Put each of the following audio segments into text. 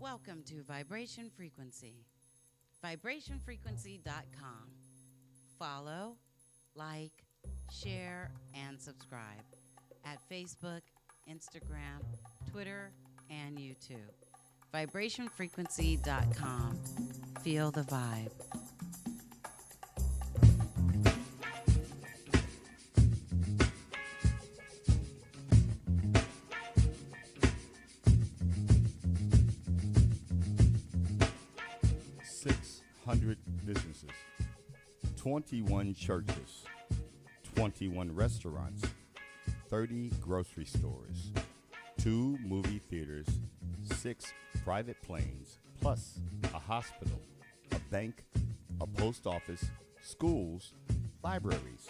Welcome to Vibration Frequency. VibrationFrequency.com. Follow, like, share, and subscribe at Facebook, Instagram, Twitter, and YouTube. VibrationFrequency.com. Feel the vibe. Businesses, 21 churches, 21 restaurants, 30 grocery stores, 2 movie theaters, 6 private planes, plus a hospital, a bank, a post office, schools, libraries,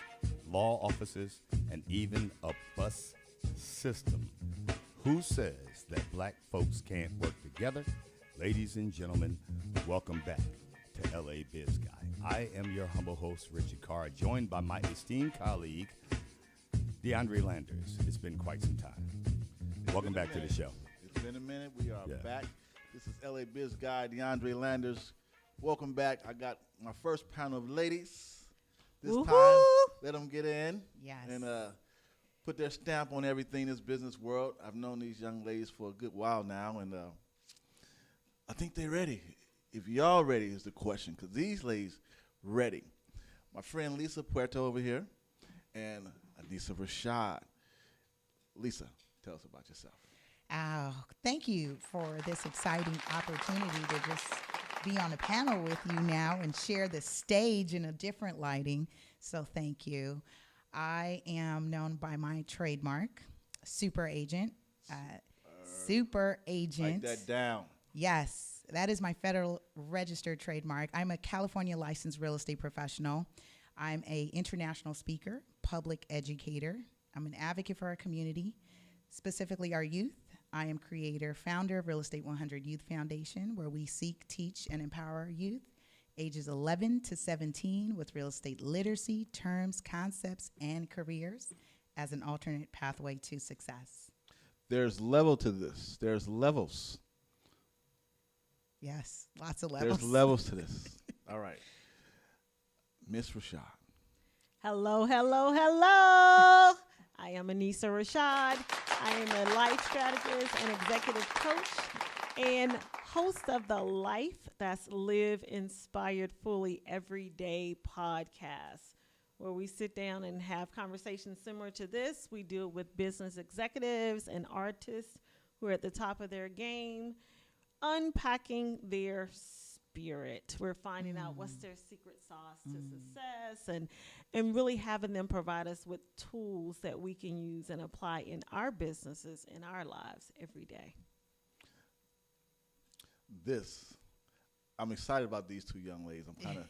law offices, and even a bus system. Who says that black folks can't work together? Ladies and gentlemen, welcome back to LA BizGuy. I am your humble host, Richard Carr, joined by my esteemed colleague, DeAndre Landers. It's been quite some time. Welcome back to the show. It's been a minute. We are back. This is LA BizGuy, DeAndre Landers. Welcome back. I got my first panel of ladies this time. Let them get in and put their stamp on everything in this business world. I've known these young ladies for a good while now, and I think they're ready. If y'all ready is the question, because these ladies ready. My friend Lisa Puerto over here, and Anisa Rashad. Lisa, tell us about yourself. Oh, thank you for this exciting opportunity to just be on a panel with you now and share the stage in a different lighting. So thank you. I am known by my trademark, Super Agent. Super Agent. Write that down. Yes. That is my federal registered trademark. I'm a California licensed real estate professional. I'm an international speaker, public educator. I'm an advocate for our community, specifically our youth. I am creator, founder of Real Estate 100 Youth Foundation, where we seek, teach, and empower our youth ages 11 to 17 with real estate literacy, terms, concepts, and careers as an alternate pathway to success. There's level to this. There's levels. Yes, lots of levels. There's levels to this. All right. Miss Rashad. Hello, hello, hello. I am Anisa Rashad. I am a life strategist and executive coach and host of the Life That's Live Inspired Fully Everyday podcast, where we sit down and have conversations similar to this. We deal with business executives and artists who are at the top of their game, unpacking their spirit. We're finding out what's their secret sauce to success, and really having them provide us with tools that we can use and apply in our businesses, in our lives every day. I'm excited about these two young ladies. I'm kind of,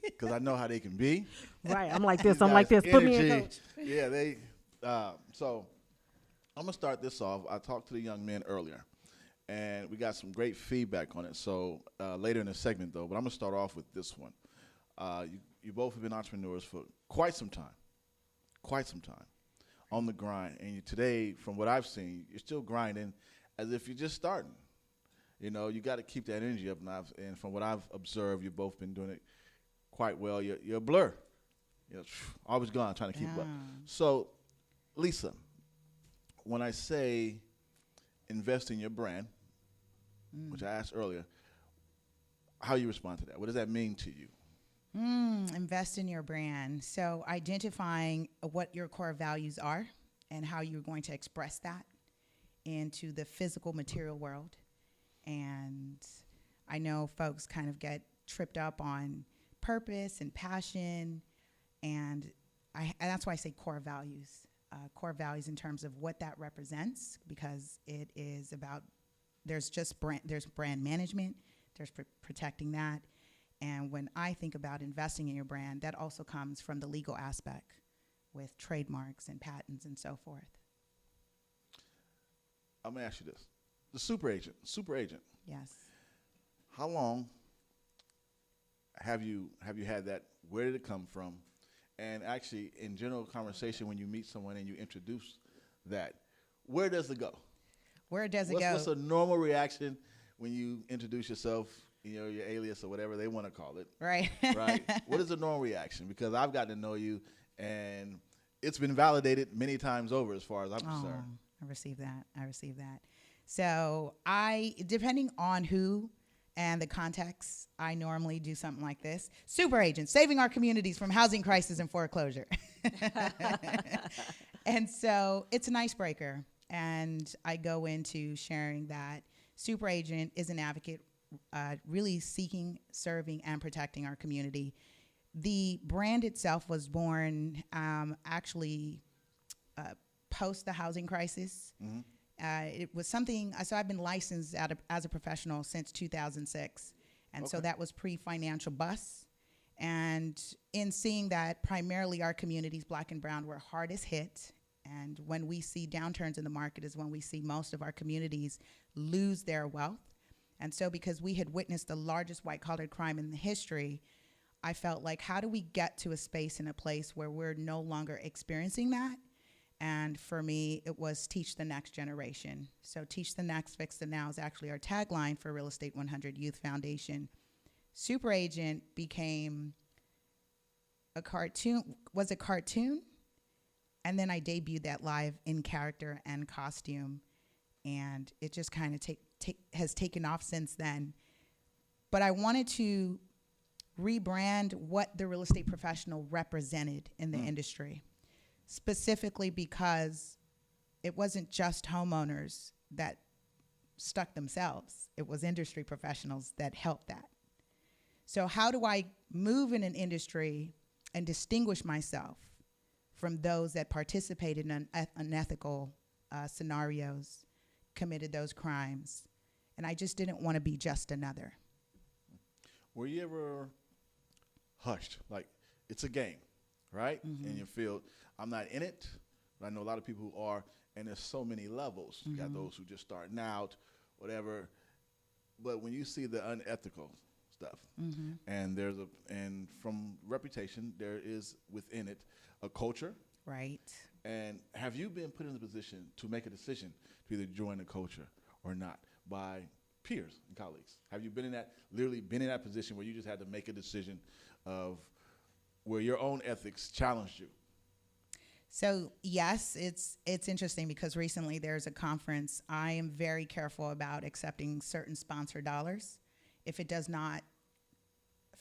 because I know how they can be. Right, I'm like this, I'm like this. Put me in, coach. Yeah, so I'm going to start this off. I talked to the young men earlier, and we got some great feedback on it. So later in the segment, though, but I'm going to start off with this one. You both have been entrepreneurs for quite some time on the grind. And today, from what I've seen, you're still grinding as if you're just starting. You know, you got to keep that energy up. And from what I've observed, you've both been doing it quite well. You're a blur. You're always gone, trying to keep up. So, Lisa, when I say invest in your brand, which I asked earlier, how you respond to that? What does that mean to you? Invest in your brand. So identifying what your core values are and how you're going to express that into the physical material world. And I know folks kind of get tripped up on purpose and passion, and that's why I say core values. Core values in terms of what that represents, because it is about, there's brand management, there's protecting that. And when I think about investing in your brand, that also comes from the legal aspect with trademarks and patents and so forth. I'm going to ask you this. The super agent. Yes. How long have you had that? Where did it come from? And actually, in general conversation, when you meet someone and you introduce that, where does it go? Where does it go? What's a normal reaction when you introduce yourself, your alias or whatever they want to call it. Right. Right. What is the normal reaction? Because I've gotten to know you, and it's been validated many times over as far as I'm concerned. I received that. So depending on who and the context, I normally do something like this. Super agent, saving our communities from housing crisis and foreclosure. And so it's an icebreaker. And I go into sharing that super agent is an advocate really seeking, serving, and protecting our community. The brand itself was born actually post the housing crisis. Mm-hmm. It was something, so I've been licensed as a professional since 2006. And so that was pre-financial bust. And in seeing that primarily our communities, Black and Brown, were hardest hit. And when we see downturns in the market is when we see most of our communities lose their wealth. And so because we had witnessed the largest white-collar crime in the history, I felt like, how do we get to a space and a place where we're no longer experiencing that? And for me, it was teach the next generation. So teach the next, fix the now is actually our tagline for Real Estate 100 Youth Foundation. Super Agent became a cartoon, and then I debuted that live in character and costume, and it just kind of has taken off since then. But I wanted to rebrand what the real estate professional represented in the industry, specifically because it wasn't just homeowners that stuck themselves. It was industry professionals that helped that. So how do I move in an industry and distinguish myself from those that participated in unethical scenarios, committed those crimes? And I just didn't want to be just another. Were you ever hushed? Like, it's a game, right? Mm-hmm. In your field. I'm not in it, but I know a lot of people who are, and there's so many levels. Mm-hmm. You got those who just starting out, whatever. But when you see the unethical stuff, mm-hmm. and from reputation, there is within it a culture. Right. And have you been put in a position to make a decision to either join the culture or not by peers and colleagues? Have you been in that position where you just had to make a decision of where your own ethics challenged you? So yes, it's interesting because recently there's a conference. I am very careful about accepting certain sponsor dollars if it does not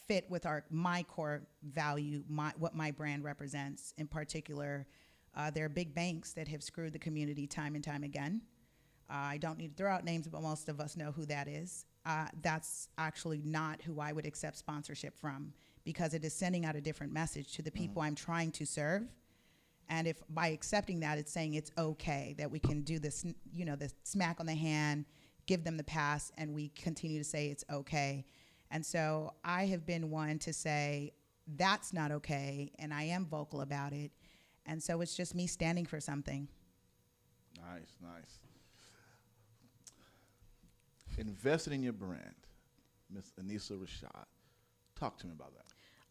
fit with my core value, what my brand represents. In particular, there are big banks that have screwed the community time and time again. I don't need to throw out names, but most of us know who that is. That's actually not who I would accept sponsorship from, because it is sending out a different message to the people I'm trying to serve. And if by accepting that, it's saying it's okay that we can do this, the smack on the hand, give them the pass, and we continue to say it's okay. And so I have been one to say that's not okay, and I am vocal about it. And so it's just me standing for something. Nice. Investing in your brand, Miss Anisa Rashad. Talk to me about that.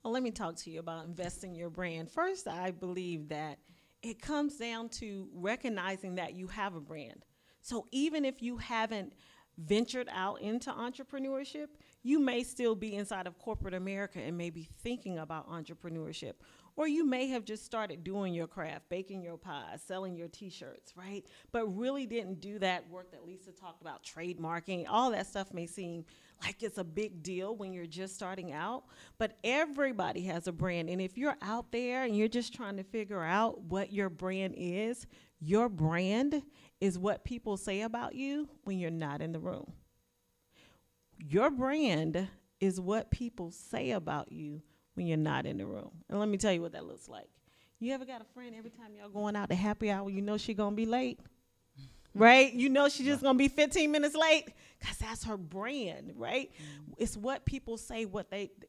Well, let me talk to you about investing in your brand. First, I believe that it comes down to recognizing that you have a brand. So even if you haven't ventured out into entrepreneurship, you may still be inside of corporate America and maybe thinking about entrepreneurship. Or you may have just started doing your craft, baking your pies, selling your T-shirts, right? But really didn't do that work that Lisa talked about, trademarking. All that stuff may seem like it's a big deal when you're just starting out, but everybody has a brand. And if you're out there and you're just trying to figure out what your brand is, your brand is what people say about you when you're not in the room. Your brand is what people say about you when you're not in the room. And let me tell you what that looks like. You ever got a friend, every time y'all going out to happy hour, you know she gonna be late? Right? You know she's just gonna be 15 minutes late, because that's her brand, right? It's what people say,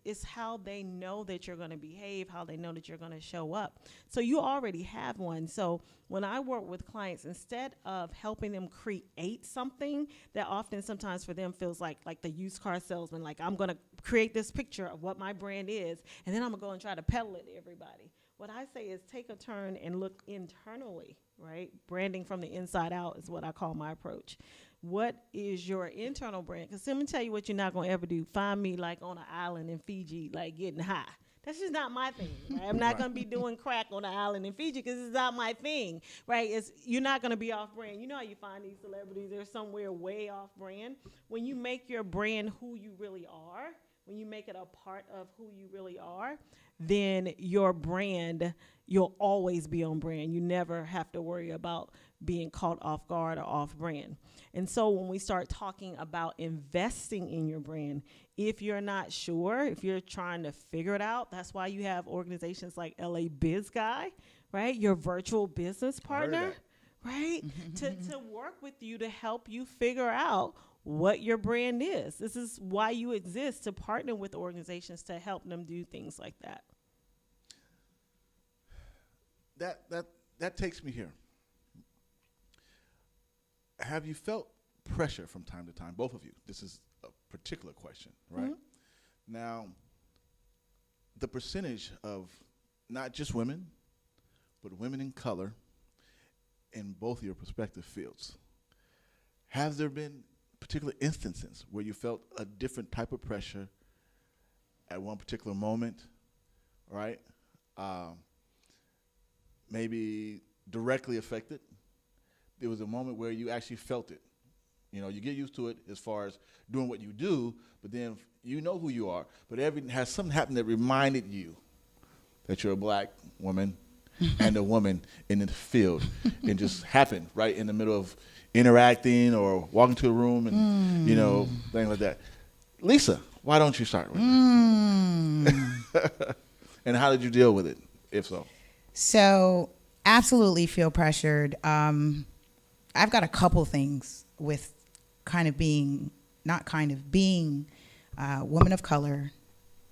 it's how they know that you're gonna behave, how they know that you're gonna show up. So you already have one. So when I work with clients, instead of helping them create something that often sometimes for them feels like the used car salesman, like I'm gonna create this picture of what my brand is, and then I'm gonna go and try to peddle it to everybody. What I say is take a turn and look internally, right? Branding from the inside out is what I call my approach. what is your internal brand? Because let me tell you what you're not going to ever do. Find me like on an island in Fiji, like getting high. That's just not my thing. Right? I'm not going to be doing crack on an island in Fiji because it's not my thing, right? You're not going to be off brand. You know how you find these celebrities, they're somewhere way off brand. When you make your brand who you really are, when you make it a part of who you really are, then your brand, you'll always be on brand. You never have to worry about being caught off guard or off brand. And so when we start talking about investing in your brand, if you're not sure, if you're trying to figure it out, that's why you have organizations like LA BizGuy, right? Your virtual business partner, right? to work with you to help you figure out what your brand is. This is why you exist, to partner with organizations to help them do things like that. That takes me here. Have you felt pressure from time to time, both of you? This is a particular question, right? Mm-hmm. Now, the percentage of not just women, but women in color in both your respective fields, have there been particular instances where you felt a different type of pressure at one particular moment, right? Maybe directly affected. There was a moment where you actually felt it. You know, you get used to it as far as doing what you do, but then you know who you are. But has something happened that reminded you that you're a black woman and a woman in the field. It just happened right in the middle of interacting or walking to a room and, you know, things like that. Lisa, why don't you start with that? And how did you deal with it, if so? So, absolutely feel pressured. I've got a couple things with being a woman of color,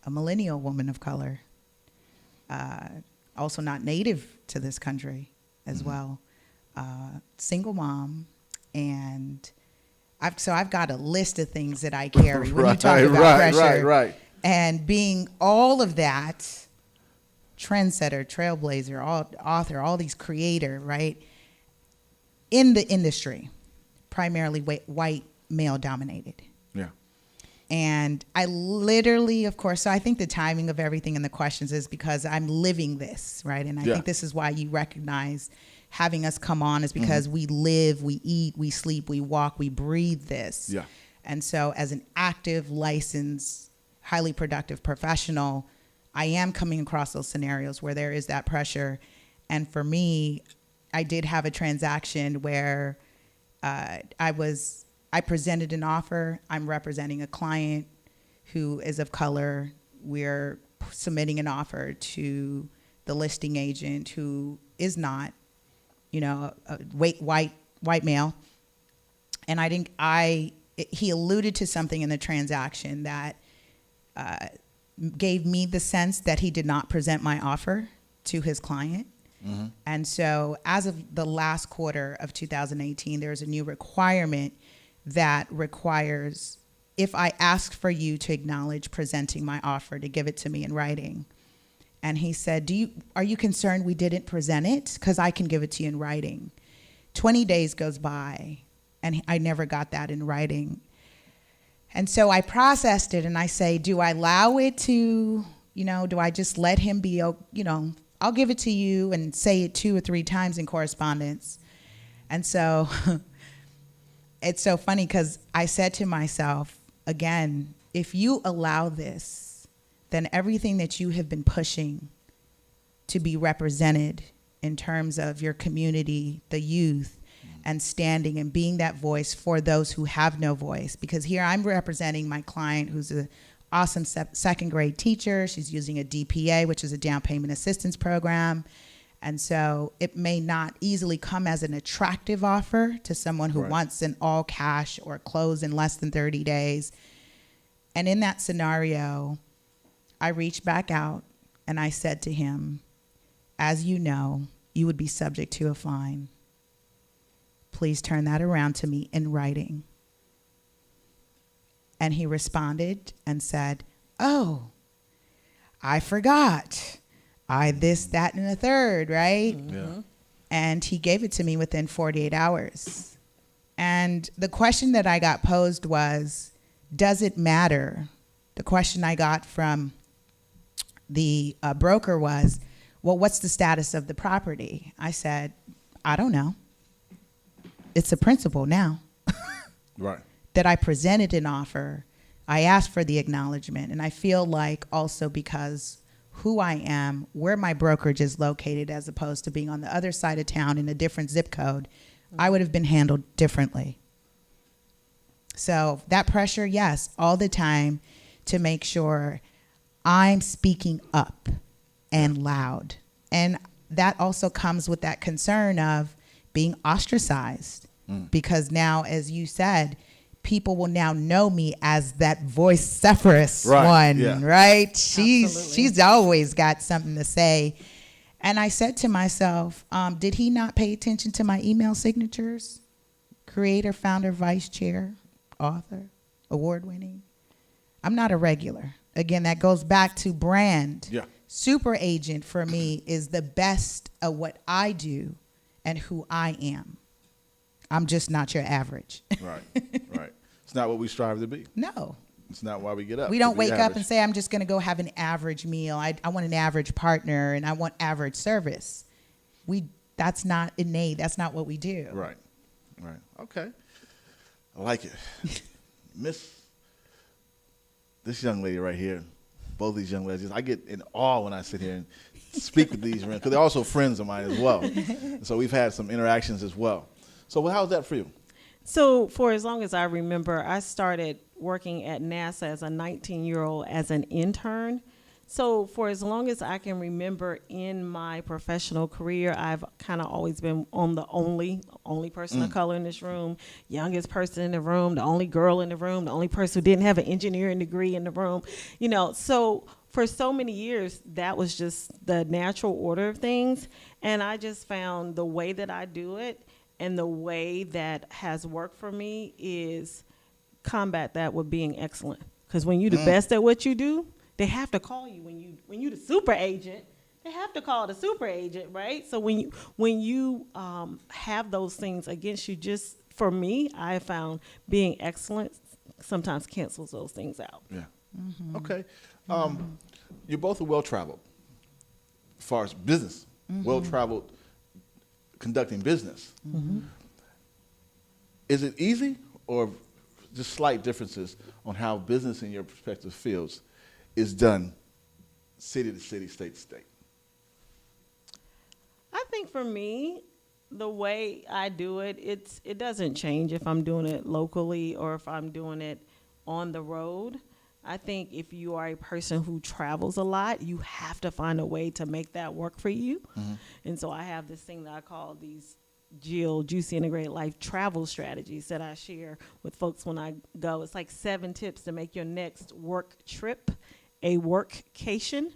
a millennial woman of color, also not native to this country as well, single mom, and I've got a list of things that I carry when you talk about pressure. Right. And being all of that, trendsetter, trailblazer, author, all these creator, right, in the industry, primarily white, male dominated. Yeah. And I literally, of course, so I think the timing of everything in the questions is because I'm living this, right? And I think this is why you recognize having us come on is because we live, we eat, we sleep, we walk, we breathe this. Yeah. And so as an active, licensed, highly productive professional, I am coming across those scenarios where there is that pressure. And for me, I did have a transaction where I presented an offer. I'm representing a client who is of color. We're submitting an offer to the listing agent who is not, a white male. And he alluded to something in the transaction that gave me the sense that he did not present my offer to his client. Mm-hmm. And so as of the last quarter of 2018, there's a new requirement that requires, if I ask for you to acknowledge presenting my offer, to give it to me in writing. And he said, are you concerned we didn't present it? Because I can give it to you in writing. 20 days goes by, and I never got that in writing. And so I processed it, and I say, do I allow it to, do I just let him be, I'll give it to you and say it 2 or 3 times in correspondence. And so it's so funny because I said to myself, again, if you allow this, then everything that you have been pushing to be represented in terms of your community, the youth, and standing and being that voice for those who have no voice. Because here I'm representing my client who's an awesome second grade teacher. She's using a DPA, which is a down payment assistance program. And so it may not easily come as an attractive offer to someone who wants an all cash or close in less than 30 days. And in that scenario, I reached back out and I said to him, as you know, you would be subject to a fine. Please turn that around to me in writing. And he responded and said, oh, I forgot. This, that, and the third, right? Mm-hmm. Yeah. And he gave it to me within 48 hours. And the question that I got posed was, does it matter? The question I got from the broker was, well, what's the status of the property? I said, I don't know. It's a principle now. Right. That I presented an offer. I asked for the acknowledgement. And I feel like also because who I am, where my brokerage is located, as opposed to being on the other side of town in a different zip code, I would have been handled differently. So that pressure, yes, all the time, to make sure I'm speaking up and loud. And that also comes with that concern of being ostracized. Because now, as you said, people will now know me as that vociferous one, right? She's always got something to say. And I said to myself, did he not pay attention to my email signatures? Creator, founder, vice chair, author, award-winning. I'm not a regular. Again, that goes back to brand. Yeah. Super agent for me is the best of what I do and who I am. I'm just not your average. Right. It's not what we strive to be. No. It's not why we get up. We don't wake up and say, I'm just going to go have an average meal. I want an average partner, and I want average service. That's not innate. That's not what we do. Right. Okay. I like it. This young lady right here, both these young ladies, I get in awe when I sit here and speak with these men, because they're also friends of mine as well. So we've had some interactions as well. So how's that for you? So for as long as I remember, I started working at NASA as a 19-year-old as an intern. So for as long as I can remember in my professional career, I've kind of always been on the only person of color in this room, youngest person in the room, the only girl in the room, the only person who didn't have an engineering degree in the room. So for so many years, that was just the natural order of things. And I just found the way that I do it and the way that has worked for me is combat that with being excellent. Because when you're the best at what you do, they have to call you when you the super agent. They have to call the super agent, right? So when you have those things against you, just for me, I found being excellent sometimes cancels those things out. Yeah. Mm-hmm. Okay. You're both well-traveled as far as business. Well-traveled conducting business. Is it easy, or just slight differences on how business in your respective fields is done city to city, state to state? I think for me, the way I do it, it doesn't change if I'm doing it locally or if I'm doing it on the road. I think if you are a person who travels a lot, you have to find a way to make that work for you. And so I have this thing that I call these Juicy Integrated Life travel strategies that I share with folks when I go. It's like 7 tips to make your next work trip a workcation,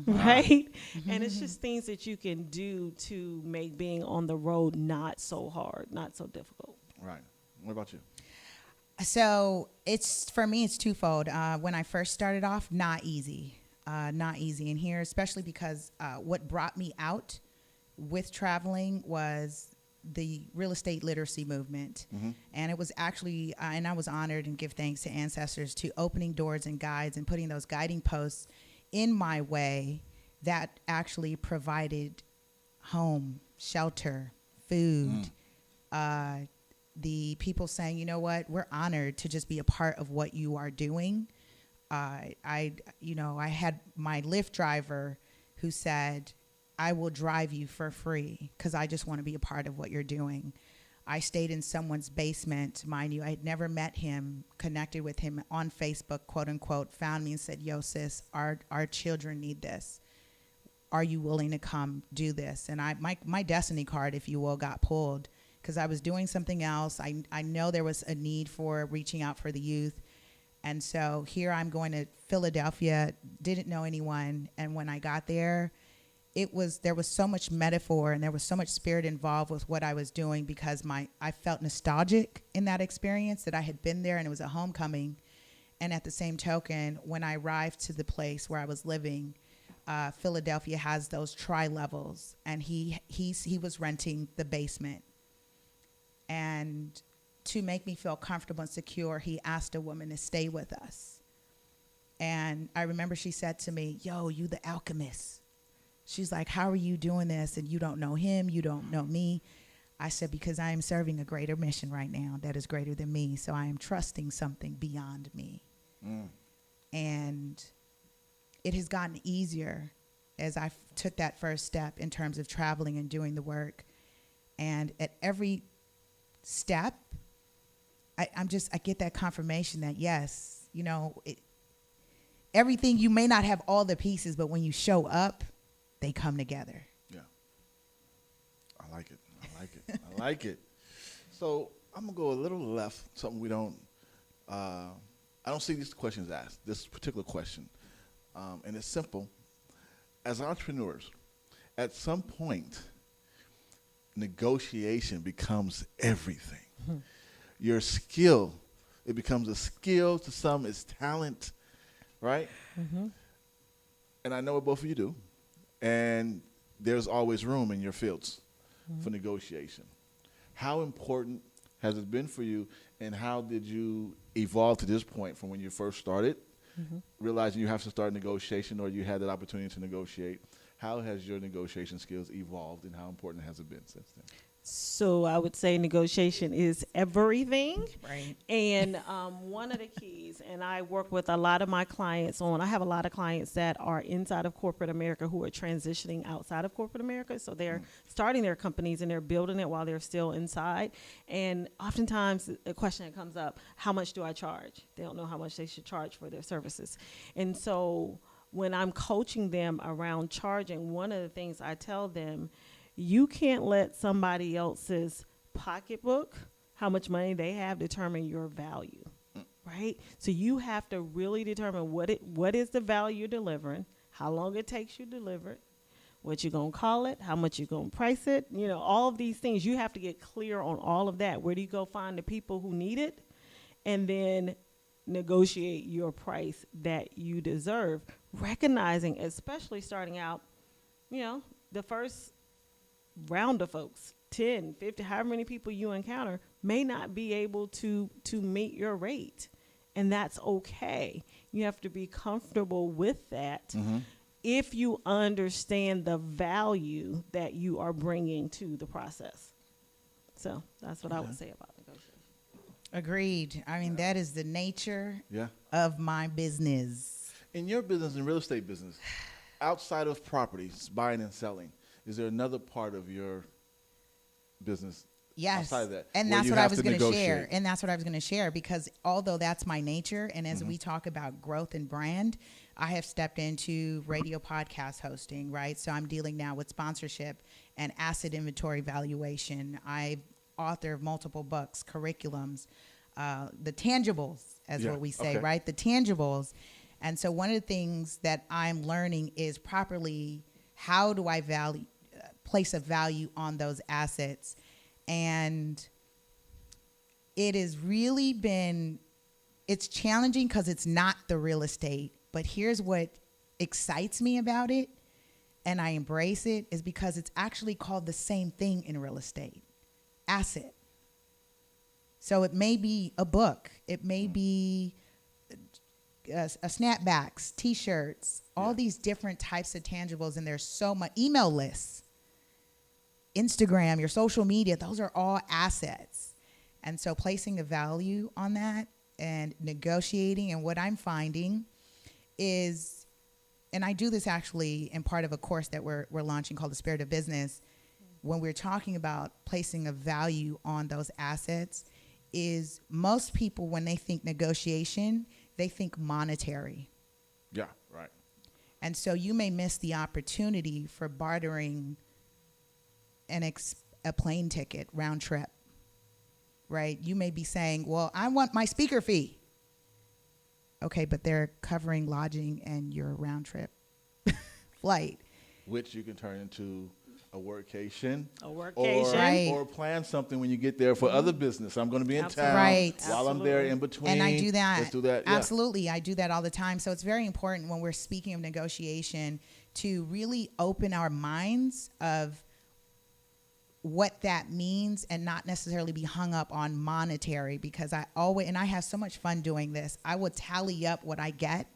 right? And it's just things that you can do to make being on the road not so hard, not so difficult. Right. What about you? So for me, it's twofold. When I first started off, not easy in here, especially because what brought me out with traveling was the real estate literacy movement. And it was actually, and I was honored and give thanks to ancestors to opening doors and guides and putting those guiding posts in my way that actually provided home, shelter, food, the people saying, you know what, we're honored to just be a part of what you are doing. I had my Lyft driver who said, I will drive you for free because I just want to be a part of what you're doing. I stayed in someone's basement, mind you. I had never met him, connected with him on Facebook, quote unquote, found me and said, yo, sis, our children need this. Are you willing to come do this? And my destiny card, if you will, got pulled because I was doing something else. I know there was a need for reaching out for the youth. And so here I'm going to Philadelphia, didn't know anyone. And when I got there, there was so much metaphor and there was so much spirit involved with what I was doing because I felt nostalgic in that experience that I had been there and it was a homecoming. And at the same token, when I arrived to the place where I was living, Philadelphia has those tri-levels and he was renting the basement. And to make me feel comfortable and secure, he asked a woman to stay with us. And I remember she said to me, yo, you the alchemist. She's like, how are you doing this? And you don't know him, you don't know me. I said, because I am serving a greater mission right now that is greater than me. So I am trusting something beyond me. And it has gotten easier as I took that first step in terms of traveling and doing the work. And at every step, I get that confirmation that, yes, you know, everything, you may not have all the pieces, but when you show up, they come together. Yeah. I like it. I like it. I like it. So I'm going to go a little left, something we don't, I don't see these questions asked, this particular question. And it's simple. As entrepreneurs, at some point, negotiation becomes everything. Your skill, it becomes a skill. To some, it's talent, right? And I know what both of you do. And there's always room in your fields for negotiation. How important has it been for you, and how did you evolve to this point from when you first started, realizing you have to start negotiation, or you had that opportunity to negotiate? How has your negotiation skills evolved, and how important has it been since then? So I would say negotiation is everything. Right. And one of the keys, and I work with a lot of my clients I have a lot of clients that are inside of corporate America who are transitioning outside of corporate America. So they're starting their companies and they're building it while they're still inside. And oftentimes a question that comes up, how much do I charge? They don't know how much they should charge for their services. And so when I'm coaching them around charging, one of the things I tell them, you can't let somebody else's pocketbook, how much money they have, determine your value, right? So you have to really determine what is the value you're delivering, how long it takes you to deliver it, what you're going to call it, how much you're going to price it, you know, all of these things. You have to get clear on all of that. Where do you go find the people who need it? And then negotiate your price that you deserve, recognizing, especially starting out, you know, the first round of folks, 10, 50, however many people you encounter, may not be able to meet your rate. And that's okay. You have to be comfortable with that if you understand the value that you are bringing to the process. So that's what I would say about negotiation. Agreed. I mean, that is the nature of my business. In your business, in real estate business, outside of properties, buying and selling, is there another part of your business outside of that? And that's what I was going to share. And that's what I was going to share, because although that's my nature, and as we talk about growth and brand, I have stepped into radio podcast hosting, right? So I'm dealing now with sponsorship and asset inventory valuation. I've authored multiple books, curriculums, the tangibles, as what we say, right? The tangibles. And so one of the things that I'm learning is properly, how do I place a value on those assets? And it has really been, it's challenging because it's not the real estate. But here's what excites me about it, and I embrace it, is because it's actually called the same thing in real estate, asset. So it may be a book. It may be a snapbacks, T-shirts, all these different types of tangibles, and there's so much. Email lists, Instagram, your social media, those are all assets. And so placing a value on that and negotiating, and what I'm finding is, and I do this actually in part of a course that we're launching called The Spirit of Business, when we're talking about placing a value on those assets, is most people, when they think negotiation, they think monetary. Yeah, right. And so you may miss the opportunity for bartering a plane ticket round trip, right? You may be saying, well, I want my speaker fee. Okay, but they're covering lodging and your round trip flight. Which you can turn into a workation. Or or plan something when you get there for other business. I'm going to be in town while I'm there in between. And I do that. Let's do that. Absolutely. I do that all the time. So it's very important when we're speaking of negotiation to really open our minds of what that means and not necessarily be hung up on monetary, because I have so much fun doing this. I would tally up what I get.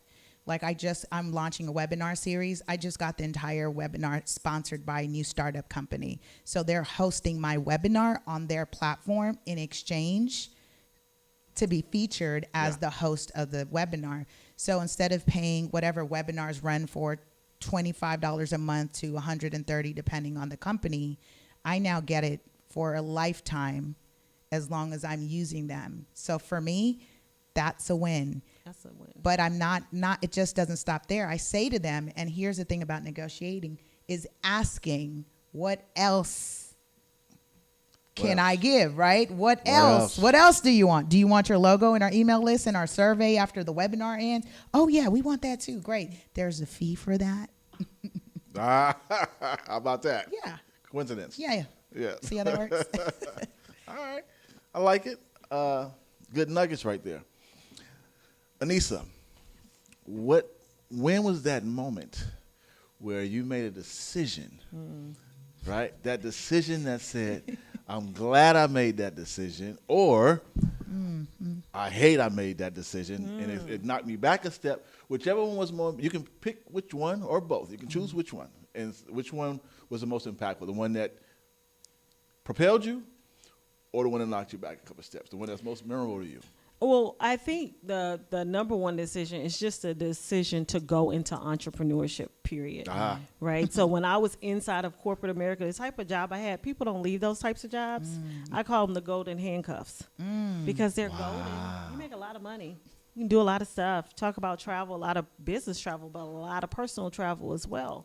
Like I'm launching a webinar series. I just got the entire webinar sponsored by a new startup company. So they're hosting my webinar on their platform in exchange to be featured as the host of the webinar. So instead of paying whatever webinars run for $25 a month to $130 depending on the company, I now get it for a lifetime as long as I'm using them. So for me, that's a win. That's a win. But I'm not, it just doesn't stop there. I say to them, and here's the thing about negotiating, is asking, what else can I give, right? What else? What else do you want? Do you want your logo in our email list and our survey after the webinar ends? Oh, yeah, we want that too. Great. There's a fee for that. How about that? Yeah. Coincidence. Yeah. See how that works? All right. I like it. Good nuggets right there. Anisa, when was that moment where you made a decision, right? That decision that said, I'm glad I made that decision, or I hate I made that decision, and it knocked me back a step. Whichever one was more, you can pick which one or both. You can choose which one, and which one was the most impactful, the one that propelled you, or the one that knocked you back a couple steps, the one that's most memorable to you. Well, I think the number one decision is just a decision to go into entrepreneurship, period. Right? So when I was inside of corporate America, the type of job I had, people don't leave those types of jobs. I call them the golden handcuffs because they're golden. You make a lot of money. You can do a lot of stuff. Talk about travel, a lot of business travel, but a lot of personal travel as well.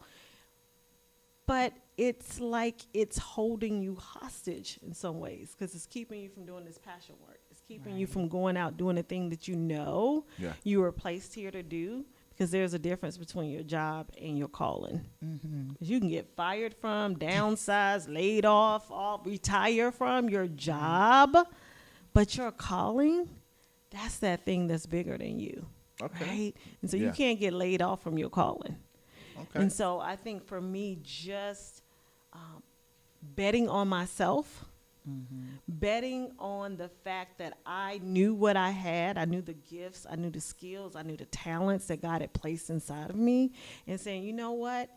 But it's like it's holding you hostage in some ways because it's keeping you from doing this passion work. Keeping you from going out doing the thing that you you were placed here to do, because there's a difference between your job and your calling. Because you can get fired from, downsized, laid off, retire from your job, but your calling, that's that thing that's bigger than you. Okay. Right? And so you can't get laid off from your calling. Okay. And so I think for me, just betting on myself, betting on the fact that I knew what I had, I knew the gifts, I knew the skills, I knew the talents that God had placed inside of me, and saying, you know what,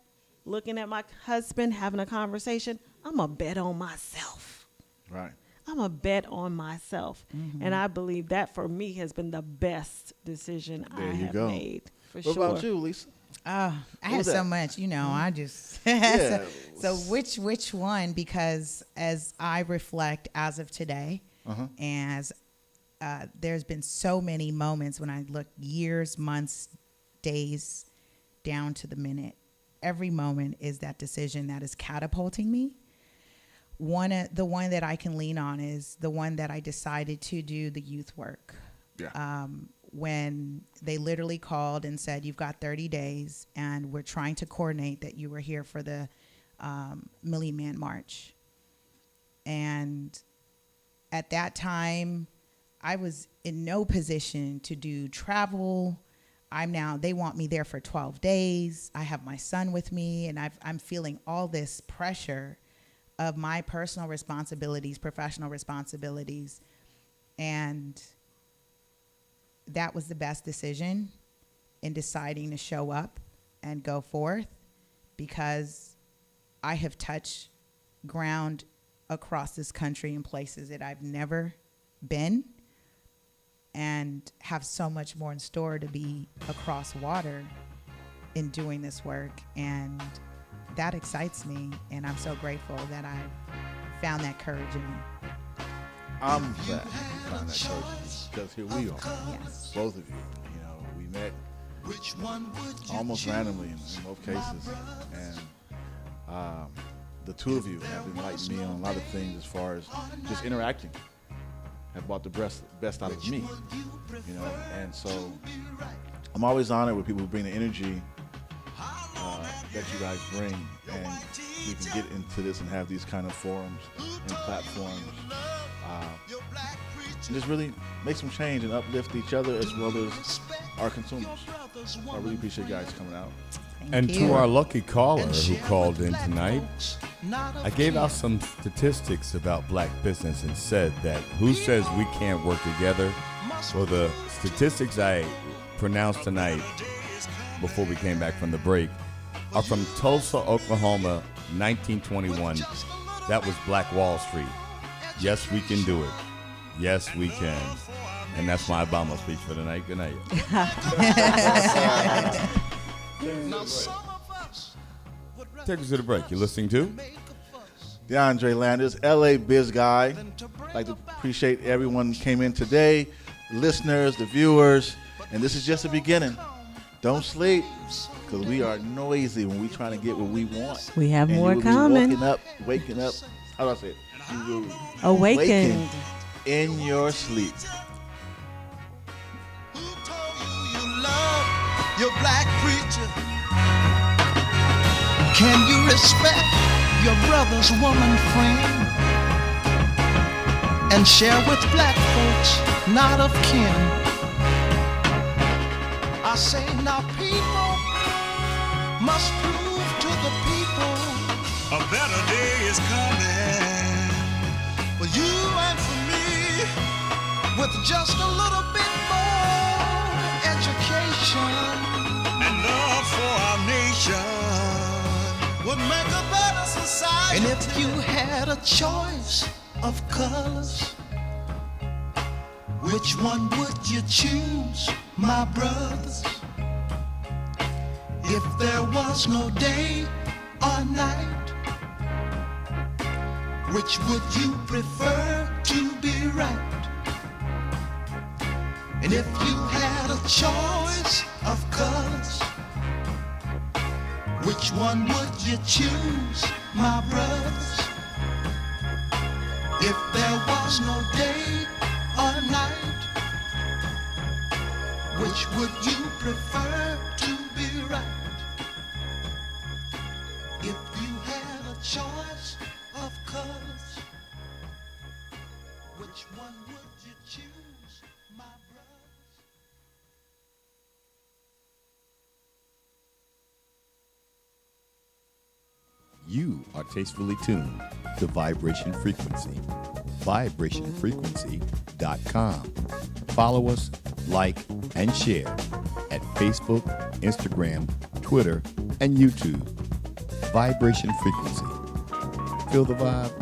looking at my husband, having a conversation, I'm going to bet on myself. Right. I'm going to bet on myself. And I believe that for me has been the best decision I have made. What about you, Lisa? I had so much, I just so which one, because as I reflect as of today, as there's been so many moments when I look years, months, days down to the minute, every moment is that decision that is catapulting me. The one that I can lean on is the one that I decided to do the youth work. When they literally called and said, you've got 30 days, and we're trying to coordinate that you were here for the Million Man March. And at that time, I was in no position to do travel. They want me there for 12 days. I have my son with me, and I'm feeling all this pressure of my personal responsibilities, professional responsibilities, and that was the best decision in deciding to show up and go forth, because I have touched ground across this country in places that I've never been, and have so much more in store to be across water in doing this work. And that excites me, and I'm so grateful that I found that courage in me. I'm glad you found that courage, because here we are, both of you. We met almost randomly in both cases, and the two of you have enlightened me on a lot of things as far as just interacting. Have brought the best out of me, and so I'm always honored when people bring the energy that you guys bring, and we can get into this and have these kind of forums and platforms. And just really make some change and uplift each other as well as our consumers. I really appreciate you guys coming out. And to our lucky caller who called in tonight, I gave out some statistics about black business and said that who says we can't work together? Well, the statistics I pronounced tonight before we came back from the break are from Tulsa, Oklahoma, 1921. That was Black Wall Street. Yes, we can do it. Yes, we can. And that's my Obama speech for tonight. Good night. Take us to the break. You're listening to DeAndre Landers, LA BizGuy. I'd like to appreciate everyone who came in today, the listeners, the viewers, and this is just the beginning. Don't sleep, because we are noisy when we're trying to get what we want. We have and more you will coming. Be waking up. How do I say it? You will Awakened in your sleep. Who told you you love your black preacher? Can you respect your brother's woman friend and share with black folks not of kin? I say now people must prove to the people a better day is coming for you and for me, with just a little bit more education and love for our nation would make a better society. And if you had a choice of colors, which one would you choose, my brothers? If there was no day or night, which would you prefer to be right? And if you had a choice of colors, which one would you choose, my brothers? If there was no day or night, which would you prefer to be right? If you had a choice of colors, which one would you choose, my brothers? You are tastefully tuned to Vibration Frequency. VibrationFrequency.com. Follow us, like, and share at Facebook, Instagram, Twitter, and YouTube. Vibration Frequency. Feel the vibe?